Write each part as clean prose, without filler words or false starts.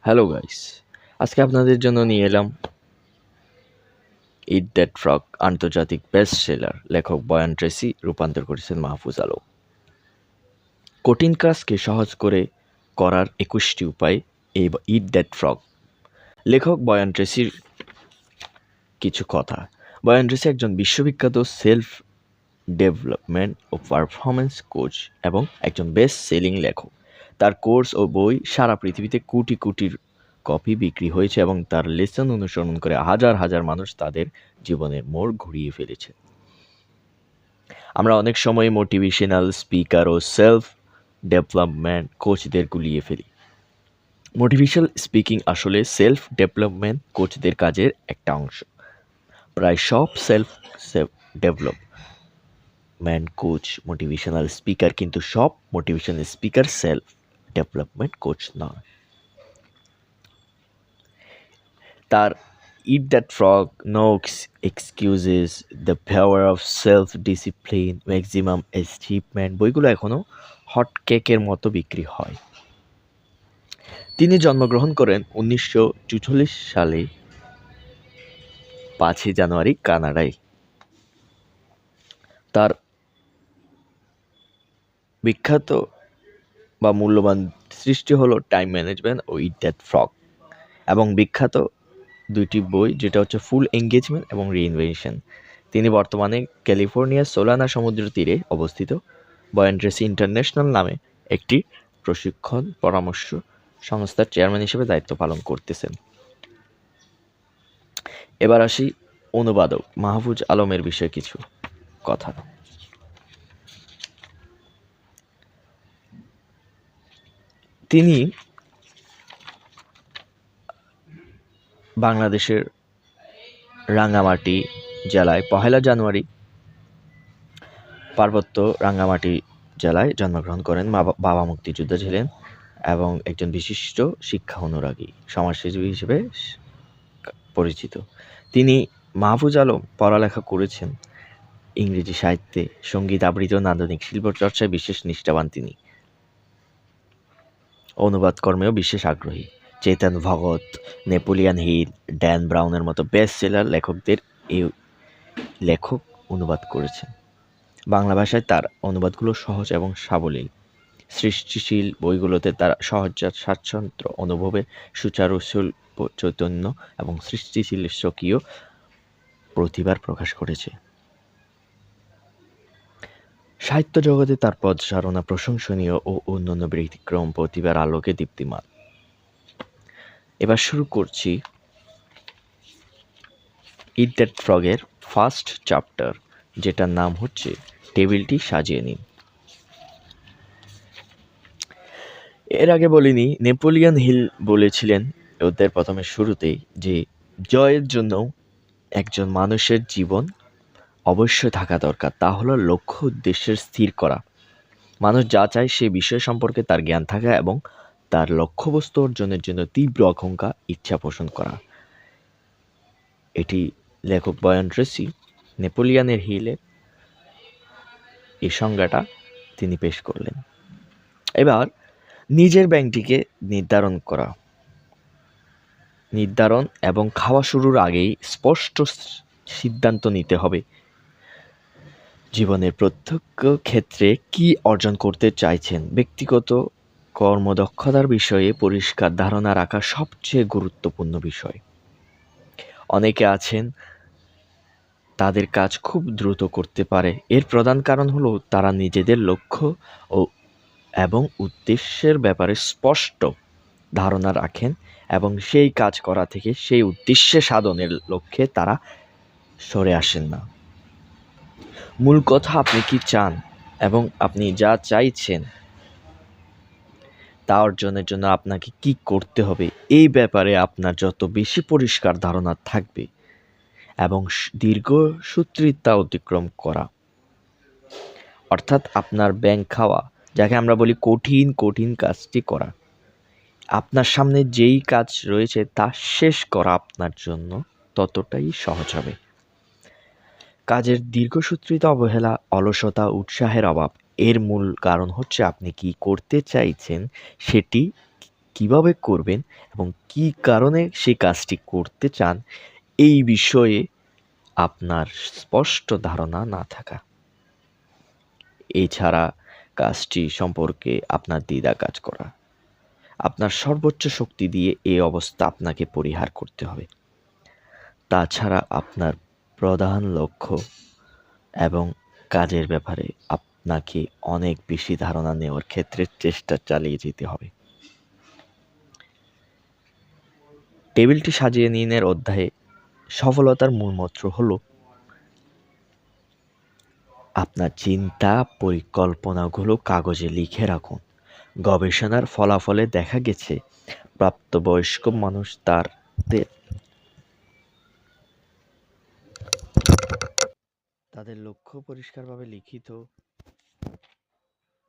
Hello guys, আজকে আপনাদের জন্য নিয়ে এলাম ইট দ্যাট ফ্রগ আন্তর্জাতিক বেস্ট সেলার। লেখক বয়ান ট্রেসি, রূপান্তর করেছেন মাহফুজ আলম। কঠিন কাজকে সহজ করে করার 21টি উপায়, এই ইট দ্যাট ফ্রগ। লেখক বয়ান ট্রেসির কিছু কথা। বয়ান ট্রেসি একজন বিশ্ববিখ্যাত সেলফ ডেভেলপমেন্ট ও পারফরমেন্স কোচ এবং একজন বেস্ট সেলিং লেখক। তার কোর্স ও বই সারা পৃথিবীতে কোটি কোটির কপি বিক্রি হয়েছে এবং তার লেসন অনুসরণ করে হাজার হাজার মানুষ তাদের জীবনের মোড় ঘুরিয়ে ফেলেছে। আমরা অনেক সময় মোটিভেশনাল স্পিকার ও সেলফ ডেভেলপমেন্ট কোচদের গুলিয়ে ফেলি। মোটিভেশনাল স্পিকিং আসলে সেলফ ডেভেলপমেন্ট কোচদের কাজের একটা অংশ। প্রায় সব self development coach motivational speaker, কিন্তু সব motivational speaker self development coach নয়। তার Eat That Frog, No Excuses, The Power of Self-Discipline, Maximum Achievement বইগুলো এখনও হট কেকের মতো বিক্রি হয়। তিনি জন্মগ্রহণ করেন 1944 সালে 5 জানুয়ারি কানাডায়। তার বিখ্যাত বা মূল্যবান সৃষ্টি হলো টাইম ম্যানেজমেন্ট ও ইট দ্যাট ফ্রগ, এবং বিখ্যাত দুইটি বই, যেটা হচ্ছে ফুল এঙ্গেজমেন্ট এবং রিইনভেনশন। তিনি বর্তমানে ক্যালিফোর্নিয়ার সোলানা সমুদ্র তীরে অবস্থিত বয়ান ট্রেসি ইন্টারন্যাশনাল নামে একটি প্রশিক্ষণ পরামর্শ সংস্থার চেয়ারম্যান হিসেবে দায়িত্ব পালন করতেছেন। এবার আসি অনুবাদক মাহফুজ আলমের বিষয়ে কিছু কথা। তিনি বাংলাদেশের রাঙ্গামাটি জেলায় 1 জানুয়ারি পার্বত্য রাঙ্গামাটি জেলায় জন্মগ্রহণ করেন। বাবা মুক্তিযোদ্ধা ছিলেন এবং একজন বিশিষ্ট শিক্ষা অনুরাগী সমাজসেবী হিসেবে পরিচিত। তিনি মাহফুজ আলম পড়ালেখা করেছেন ইংরেজি সাহিত্যে, সঙ্গীত আবৃত্তি ও নান্দনিক শিল্প চর্চায় বিশেষ নিষ্ঠাবান। তিনি অনুবাদ কর্মেও বিশেষ আগ্রহী। চেতন ভগত, নেপোলিয়ান হিল, ড্যান ব্রাউনের মতো বেস্ট সেলার লেখকদের এই লেখক অনুবাদ করেছেন। বাংলা ভাষায় তার অনুবাদগুলো সহজ এবং সাবলীল। সৃষ্টিশীল বইগুলোতে তার সহজাত স্বাচ্ছন্দ্য অনুভবে সুচারু চৈতন্য এবং সৃষ্টিশীল স্বকীয় প্রতিভার প্রকাশ করেছে। সাহিত্য জগতে তার পদচারণা প্রশংসনীয় ও অন্যান্য ব্যতিক্রম প্রতিভার আলোকে দীপ্তিমান। এবার শুরু করছি ইট দ্যাট ফ্রগের ফার্স্ট চ্যাপ্টার, যেটার নাম হচ্ছে টেবিলটি সাজিয়ে নিন। এর আগে বলিনি, নেপোলিয়ান হিল বলেছিলেন ওদের প্রথমে শুরুতেই যে জয়ের জন্য একজন মানুষের জীবন অবশ্যই থাকা দরকার, তা হলো লক্ষ্য উদ্দেশ্যের স্থির করা। মানুষ যা চায় সে বিষয় সম্পর্কে তার জ্ঞান থাকা এবং তার লক্ষ্যবস্তু অর্জনের জন্য তীব্র আকাঙ্ক্ষা ইচ্ছা পোষণ করা। এটি লেখক বয়ান ট্রেসি নেপোলিয়ানের হিলের এই সংজ্ঞাটা তিনি পেশ করলেন। এবার নিজের ব্যাংকটিকে নির্ধারণ এবং খাওয়া শুরুর আগেই স্পষ্ট সিদ্ধান্ত নিতে হবে। জীবনের প্রত্যেক ক্ষেত্রে কি অর্জন করতে চাইছেন, ব্যক্তিগত কর্মদক্ষতার বিষয়ে পরিষ্কার ধারণা রাখা সবচেয়ে গুরুত্বপূর্ণ বিষয়। অনেকে আছেন তাদের কাজ খুব দ্রুত করতে পারে, এর প্রধান কারণ হলো তারা নিজেদের লক্ষ্য এবং উদ্দেশ্যের ব্যাপারে স্পষ্ট ধারণা রাখেন এবং সেই কাজ করা থেকে সেই উদ্দেশ্যে সাধনের লক্ষ্যে তারা সরে আসেন না। মূল কথা, আপনি কি চান এবং আপনি যা চাইছেন তা অর্জনের জন্য আপনাকে কি করতে হবে, এই ব্যাপারে আপনার যত বেশি পরিষ্কার ধারণা থাকবে এবং দীর্ঘসূত্রিতা অতিক্রম করা, অর্থাৎ আপনার ব্যাংক খাওয়া, যাকে আমরা বলি কঠিন কাজটি করা, আপনার সামনে যেই কাজ রয়েছে তা শেষ করা আপনার জন্য ততটাই সহজ হবে। কাজের দীর্ঘসূত্রিতা, অবহেলা, অলসতা, উৎসাহের অভাব এর মূল কারণ হচ্ছে আপনি কি করতে চাইছেন সেটি কিভাবে করবেন এবং কী কারণে সেই কাজটি করতে চান, এই বিষয়ে আপনার স্পষ্ট ধারণা না থাকা। এছাড়া কাজটি সম্পর্কে আপনার দ্বিধা কাজ করা। আপনার সর্বোচ্চ শক্তি দিয়ে এই অবস্থা আপনাকে পরিহার করতে হবে। তাছাড়া আপনার প্রধান লক্ষ্য এবং কাজের ব্যাপারে আপনাকে অনেক বেশি ধারণা নেওয়ার ক্ষেত্রে চেষ্টা চালিয়ে যেতে হবে। টেবিলটি সাজিয়ে নিনের অধ্যায়ে সফলতার মূলমন্ত্র হলো আপনার চিন্তা পরিকল্পনাগুলো কাগজে লিখে রাখুন। গবেষণার ফলাফলে দেখা গেছে প্রাপ্তবয়স্ক মানুষ তাদের লক্ষ্য পরিষ্কারভাবে লিখিত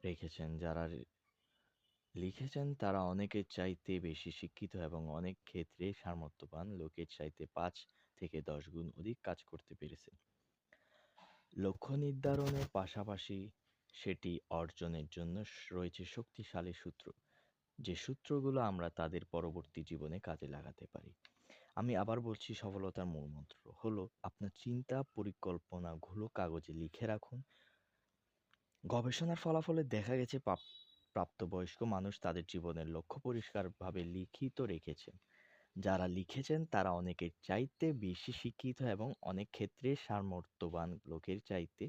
রেখেছেন। যারা লিখেছেন তারা অনেকের চাইতে বেশি শিক্ষিত এবং অনেক ক্ষেত্রে সামর্থ্যবান লোকের চাইতে ৫ থেকে ১০ গুণ অধিক কাজ করতে পেরেছে। লক্ষ্য নির্ধারণের পাশাপাশি সেটি অর্জনের জন্য রয়েছে শক্তিশালী সূত্র, যে সূত্রগুলো আমরা তাদের পরবর্তী জীবনে কাজে লাগাতে পারি। আমি আবার বলছি, সফলতার মূলমন্ত্র হলো আপনার চিন্তা পরিকল্পনাগুলো কাগজে লিখে রাখুন। গবেষণার ফলাফলে দেখা গেছে প্রাপ্তবয়স্ক মানুষ তাদের জীবনের লক্ষ্য পরিষ্কারভাবে লিখিত রেখেছেন। যারা লিখেছেন তারা অনেকের চাইতে বেশি শিক্ষিত এবং অনেক ক্ষেত্রে সামর্থ্যবান লোকের চাইতে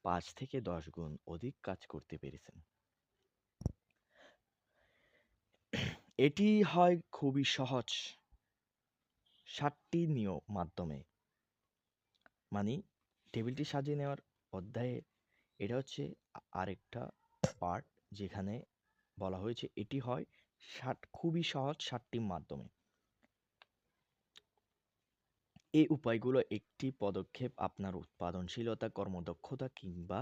৫ থেকে ১০ গুণ অধিক কাজ করতে পেরেছেন। এটি হয় খুবই সহজ ৭টি মাধ্যমে। মানে টেবিলটি সাজিয়ে নেওয়ার অধ্যায়ে এটা হচ্ছে আরেকটা পার্ট, যেখানে বলা হয়েছে এটি হয় খুবই সহজ ৭টি মাধ্যমে। এই উপায়গুলো একটি পদক্ষেপ আপনার উৎপাদনশীলতা, কর্মদক্ষতা কিংবা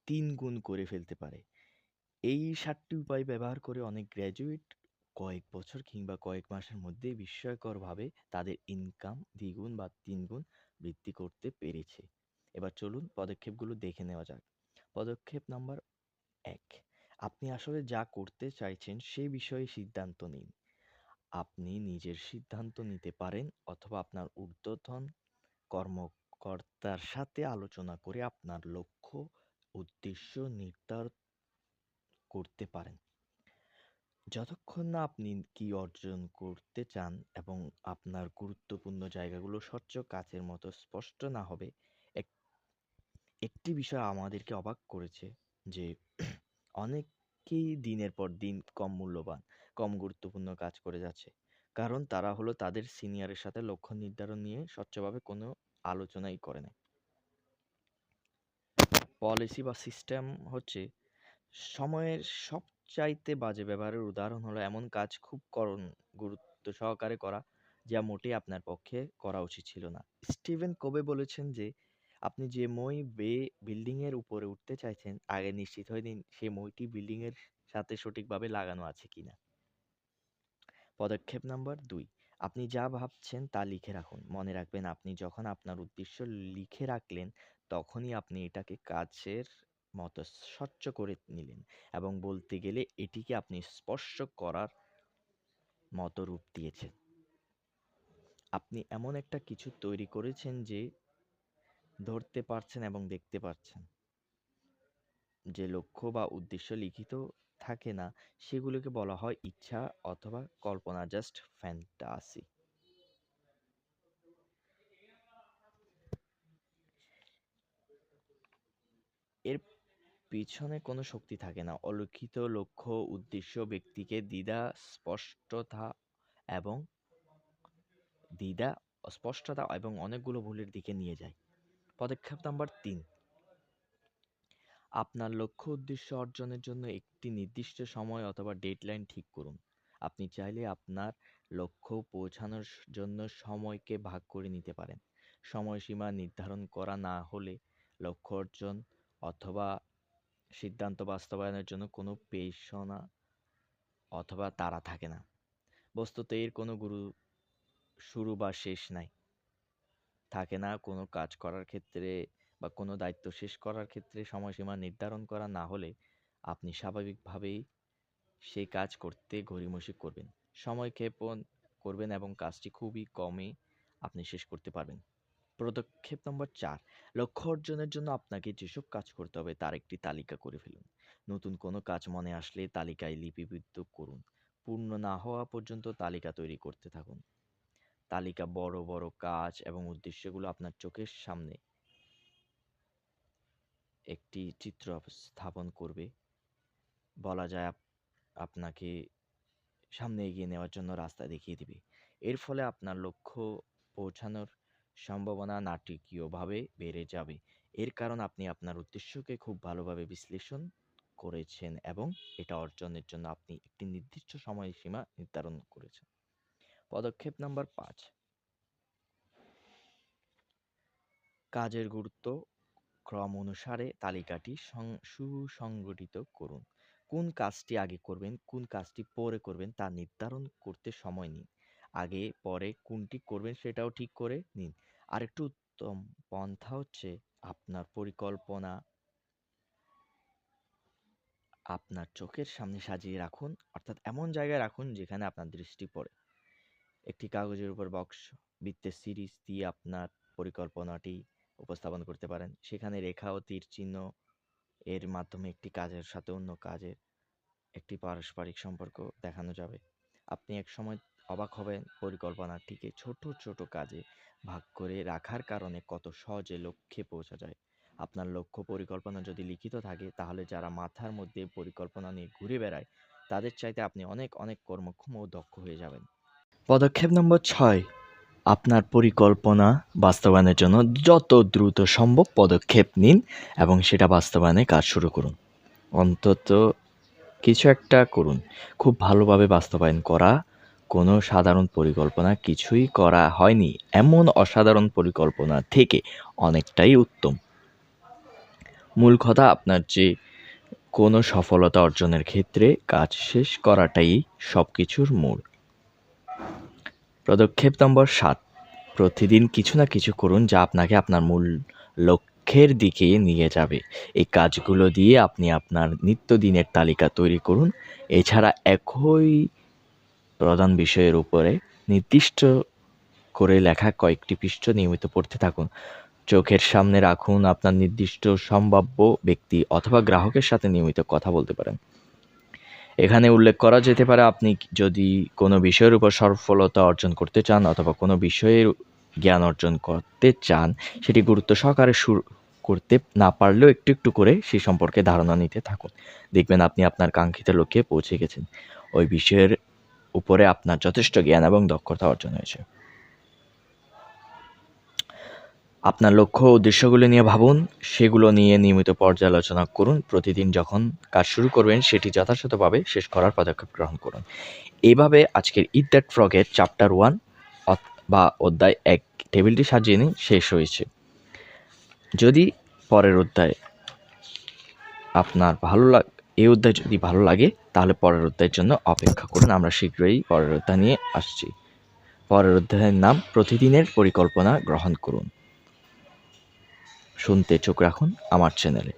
৩ গুণ করে ফেলতে পারে। এই ৭টি উপায় ব্যবহার করে অনেক গ্র্যাজুয়েট কয়েক বছর কিংবা কয়েক মাসের মধ্যেই বিস্ময়করভাবে তাদের ইনকাম ২ গুণ বা ৩ গুণ বৃদ্ধি করতে পেরেছে। এবার চলুন পদক্ষেপগুলো দেখে নেওয়া যাক। পদক্ষেপ নাম্বার ১, আপনি আসলে যা করতে চাইছেন সেই বিষয়ে সিদ্ধান্ত নিন। আপনি নিজের সিদ্ধান্ত নিতে পারেন অথবা আপনার ঊর্ধ্বতন কর্মকর্তার সাথে আলোচনা করে আপনার লক্ষ্য উদ্দেশ্য নির্ধারণ করতে পারেন। যতক্ষণ না আপনি কি অর্জন করতে চান এবং আপনার গুরুত্বপূর্ণ জায়গাগুলো স্বচ্ছ কাচের মতো স্পষ্ট না হবে। একটি বিষয় আমাদেরকে অবাক করেছে যে অনেকেই দিনের পর দিন কম মূল্যবান, কম গুরুত্বপূর্ণ কাজ করে যাচ্ছে। কারণ তারা হলো তাদের সিনিয়রের সাথে লক্ষ্য নির্ধারণ নিয়ে স্বচ্ছভাবে কোনো আলোচনাই করে নাই। পলিসি বা সিস্টেম হচ্ছে সময়ের সবচাইতে বাজে ব্যবহারের উদাহরণ হলো এমন কাজ খুব গুরুত্ব সহকারে করা যা মোটেই আপনার পক্ষে করা উচিত ছিল না। স্টিভেন কোভে বলেছেন যে আপনি যে বিল্ডিং এর উপরে উঠতে চাইছেন, আগে নিশ্চিত হয়ে নিন সেই মইটি বিল্ডিং এর সাথে সঠিকভাবে লাগানো আছে কিনা। পদক্ষেপ নাম্বার ২, আপনি যা ভাবছেন তা লিখে রাখুন। মনে রাখবেন, আপনি যখন আপনার উদ্দেশ্য লিখে রাখলেন তখনই আপনি এটাকে কাজের মতো স্বচ্ছ করে নিলেন এবং বলতে গেলে এটিকে আপনি স্পর্শ করার মতো রূপ দিয়েছেন। আপনি এমন একটা কিছু তৈরি করেছেন যে ধরতে পারছেন এবং দেখতে পাচ্ছেন। যে লক্ষ্য বা উদ্দেশ্য লিখিত থাকে না সেগুলোকে বলা হয় ইচ্ছা অথবা কল্পনা, জাস্ট ফ্যান্টাসি। এর পিছনে কোনো শক্তি থাকে না। অলিখিত লক্ষ্য উদ্দেশ্য ব্যক্তিকে এবং দ্বিধা অস্পষ্টতা এবং অনেকগুলো ভুলের দিকে নিয়ে যায়। পদক্ষেপ নাম্বার ৩, আপনার লক্ষ্য উদ্দেশ্য অর্জনের জন্য একটি নির্দিষ্ট সময় অথবা ডেডলাইন ঠিক করুন। আপনি চাইলে আপনার লক্ষ্য পৌঁছানোর জন্য সময়কে ভাগ করে নিতে পারেন। সময়সীমা নির্ধারণ করা না হলে লক্ষ্য অর্জন অথবা সিদ্ধান্ত বাস্তবায়নের জন্য কোনো পেছনা অথবা তাড়া থাকে না। বস্তুত এর কোনো শুরু বা শেষ নাই। থাকে না কোনো কাজ করার ক্ষেত্রে বা কোনো দায়িত্ব শেষ করার ক্ষেত্রে সময়সীমা নির্ধারণ করা না হলে আপনি স্বাভাবিকভাবেই সেই কাজ করতে গড়িমসি করবেন, সময় ক্ষেপণ করবেন এবং কাজটি খুবই কমে আপনি শেষ করতে পারবেন। পদক্ষেপ নম্বর ৪, লক্ষ্য অর্জনের জন্য আপনাকে যেসব কাজ করতে হবে তার একটি তালিকা করে ফেলুন। নতুন কোনো কাজ মনে আসলে তালিকায় লিপিবদ্ধ করুন। পূর্ণ না হওয়া পর্যন্ত তালিকা তৈরি করতে থাকুন। তালিকা বড় বড় কাজ এবং উদ্দেশ্যগুলো আপনার চোখের সামনে একটি চিত্র স্থাপন করবে। বলা যায় আপনাকে সামনে এগিয়ে নেওয়ার জন্য রাস্তা দেখিয়ে দিবে। এর ফলে আপনার লক্ষ্য পৌঁছানোর সম্ভাবনা নাটকীয়ভাবে বেড়ে যাবে। এর কারণ আপনি আপনার উদ্দেশ্যকে খুব ভালোভাবে বিশ্লেষণ করেছেন এবং এটা অর্জনের জন্য আপনি একটি নির্দিষ্ট সময়সীমা নির্ধারণ করেছেন। পদক্ষেপ নাম্বার ৫, কাজের গুরুত্ব ক্রম অনুসারে তালিকাটি সুসংগঠিত করুন। কোন কাজটি আগে করবেন, কোন কাজটি পরে করবেন তা নির্ধারণ করতে সময় নিন। আগে পরে কোনটি করবেন সেটাও ঠিক করে নিন। আরেকটু উত্তম পন্থা হচ্ছে আপনার পরিকল্পনা আপনার চোখের সামনে সাজিয়ে রাখুন, অর্থাৎ এমন জায়গায় রাখুন যেখানে আপনার দৃষ্টি পড়ে। একটি কাগজের উপর বক্স বৃত্তের সিরিজ দিয়ে আপনার পরিকল্পনাটি উপস্থাপন করতে পারেন। সেখানে রেখা ও তীর চিহ্ন এর মাধ্যমে একটি কাজের সাথে অন্য কাজের একটি পারস্পরিক সম্পর্ক দেখানো যাবে। আপনি একসময় অবাক হবেন পরিকল্পনাটিকে ছোট ছোট কাজে ভাগ করে রাখার কারণে কত সহজে লক্ষ্যে পৌঁছা যায়। আপনার লক্ষ্য পরিকল্পনা যদি লিখিত থাকে তাহলে যারা মাথার মধ্যে পরিকল্পনা নিয়ে ঘুরে বেড়ায় তাদের চাইতে আপনি অনেক অনেক কর্মক্ষম ও দক্ষ হয়ে যাবেন। পদক্ষেপ নম্বর ৬, আপনার পরিকল্পনা বাস্তবায়নের জন্য যত দ্রুত সম্ভব পদক্ষেপ নিন এবং সেটা বাস্তবায়নে কাজ শুরু করুন। অন্তত কিছু একটা করুন। খুব ভালোভাবে বাস্তবায়ন করা কোনো সাধারণ পরিকল্পনা কিছুই করা হয়নি এমন অসাধারণ পরিকল্পনা থেকে অনেকটাই উত্তম। মূল কথা, আপনার যে কোনো সফলতা অর্জনের ক্ষেত্রে কাজ শেষ করাটাই সবকিছুর মূল। পদক্ষেপ নম্বর ৭, প্রতিদিন কিছু না কিছু করুন যা আপনাকে আপনার মূল লক্ষ্যের দিকে নিয়ে যাবে। এই কাজগুলো দিয়ে আপনি আপনার নিত্যদিনের তালিকা তৈরি করুন। এছাড়া একই প্রধান বিষয়ের উপরে নির্দিষ্ট করে লেখা কয়েকটি পৃষ্ঠা নিয়মিত পড়তে থাকুন। চোখের সামনে রাখুন। আপনার নির্দিষ্ট সম্ভাব্য ব্যক্তি অথবা গ্রাহকের সাথে নিয়মিত কথা বলতে পারেন। এখানে উল্লেখ করা যেতে পারে আপনি যদি কোনো বিষয়ের উপর সফলতা অর্জন করতে চান অথবা কোনো বিষয়ের জ্ঞান অর্জন করতে চান, সেটি গুরুত্ব সহকারে শুরু করতে না পারলেও একটু একটু করে সেই সম্পর্কে ধারণা নিতে থাকুন। দেখবেন আপনি আপনার কাঙ্ক্ষিত লক্ষ্যে পৌঁছে গেছেন। ওই বিষয়ের উপরে আপনার যথেষ্ট জ্ঞান এবং দক্ষতা অর্জন হয়েছে। আপনার লক্ষ্য ও উদ্দেশ্যগুলো নিয়ে ভাবুন, সেগুলো নিয়ে নিয়মিত পর্যালোচনা করুন। প্রতিদিন যখন কাজ শুরু করবেন সেটি যথাযথভাবে শেষ করার পদক্ষেপ গ্রহণ করুন। এইভাবে আজকের ইট দ্যাট ফ্রগের চ্যাপ্টার 1 বা অধ্যায় 1 টেবিলটি সাজিয়ে নিন শেষ হয়েছে। যদি পরের অধ্যায় আপনার এই অধ্যায় যদি ভালো লাগে তাহলে পরের অধ্যায়ের জন্য অপেক্ষা করুন। আমরা শীঘ্রই পরের অধ্যায় নিয়ে আসছি। পরের অধ্যায়ের নাম প্রতিদিনের পরিকল্পনা গ্রহণ করুন। শুনতে চোখ রাখুন আমার চ্যানেলে।